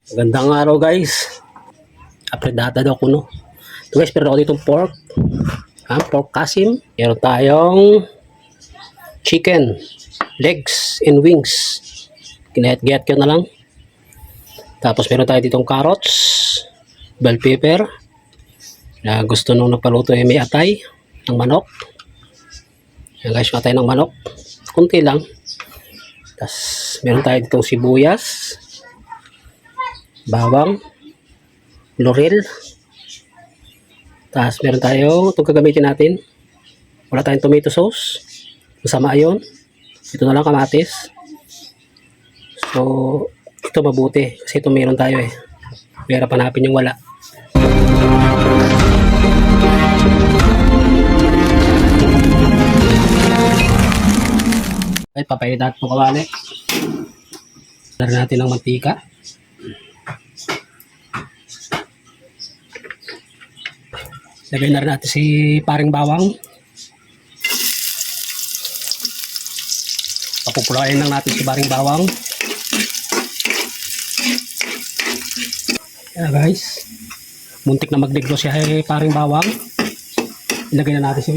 Magandang araw guys. Apredata daw ko no. Ito guys, pero ako ditong pork. Pork kasim. Meron tayong chicken, legs and wings. Kinahit-gayat ko na lang. Tapos meron tayo ditong carrots, bell pepper. Gusto nung napaluto ay may atay ng manok. Yan guys, atay ng manok. Kunti lang. Tapos meron tayo ditong sibuyas, bawang, laurel. Tapos meron tayo itong gagamitin natin. Wala tayong tomato sauce. Masama yun. Ito na lang kamatis. So ito mabuti kasi ito meron tayo eh. Pero hanapin yung wala. Ay, papainit natin itong kawali. Lagyan natin ng mantika. Lagay na rin natin si paring bawang. Papupulain lang natin si paring bawang. Ayan guys. Muntik na magdeglo siya paring bawang. Ilagay na natin si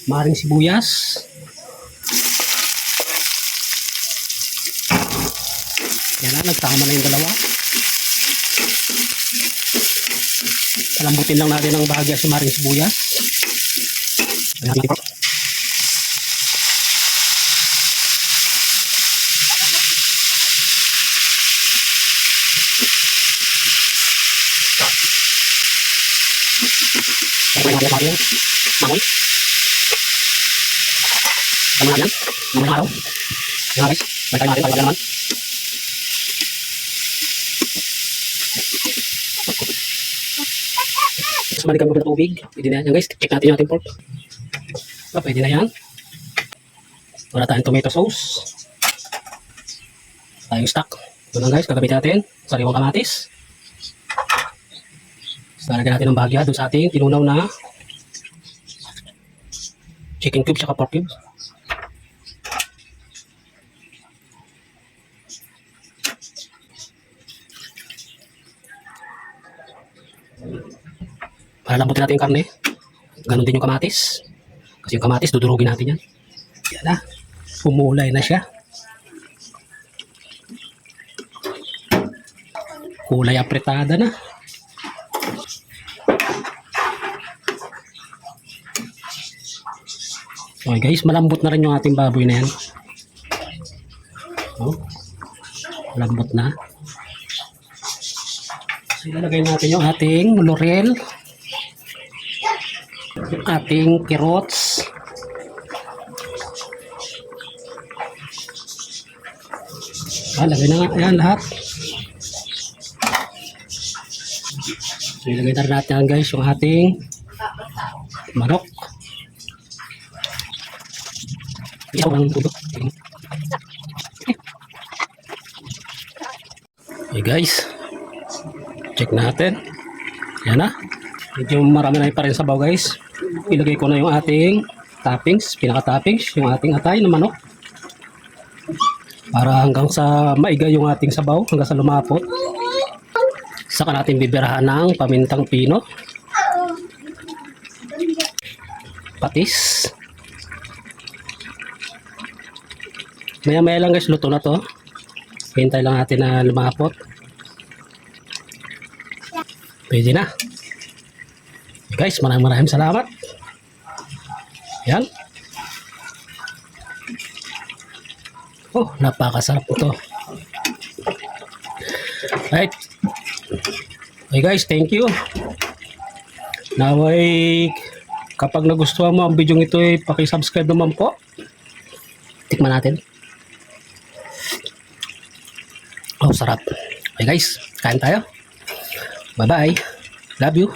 maring sibuyas. Yan na, nagtama na yung dalawa. Lambutin lang natin ng bahagya si maring sibuyas. Ayan natin po. Ayan natin natin mamoy. Ayan natin. Mamoy araw. Ayan guys. Balik natin para naman. Balikan mo na tubig. Pwede na yan guys. Check natin yung ating pork. Pwede na yan. Wala tayong tomato sauce. Tayong stock. Ito lang guys. Gagamitin natin. Sariwang kamatis. So, lagyan natin ng bahagya doon sa ating tinunaw na chicken cubes at pork cubes. Para lambutin natin yung karne. Ganon din yung kamatis. Kasi yung kamatis, dudurugin natin yan. Yan na. Pumulay na siya. Kulay apretada na. Okay guys, malambot na rin yung ating baboy na yan. Oh, malambot na. So, ilalagay natin yung ating laurel. Yung ating carrots. Lagay na nga yan lahat. So, ilagay na natin guys yung ating manok. Isaw ng tulo. Okay guys, check natin. Yan na. Medyo marami na pa rin sabaw guys. Ilagay ko na yung ating toppings, pinaka-toppings, yung ating atay na manok. Para hanggang sa maiga yung ating sabaw, hanggang sa lumapot. Saka natin bibirahan ng pamintang pino. Patis. Maya-maya lang guys, luto na to. Hintay lang natin na lumapot. Pwede na. Guys, maraming salamat. Yan. Oh, napakasarap ito. Right. Okay guys, thank you. Naway, kapag nagustuhan mo ang video ito, paki-subscribe naman po. Tikman natin. Oh, sarap. Okay guys, kain tayo. Bye-bye. Love you.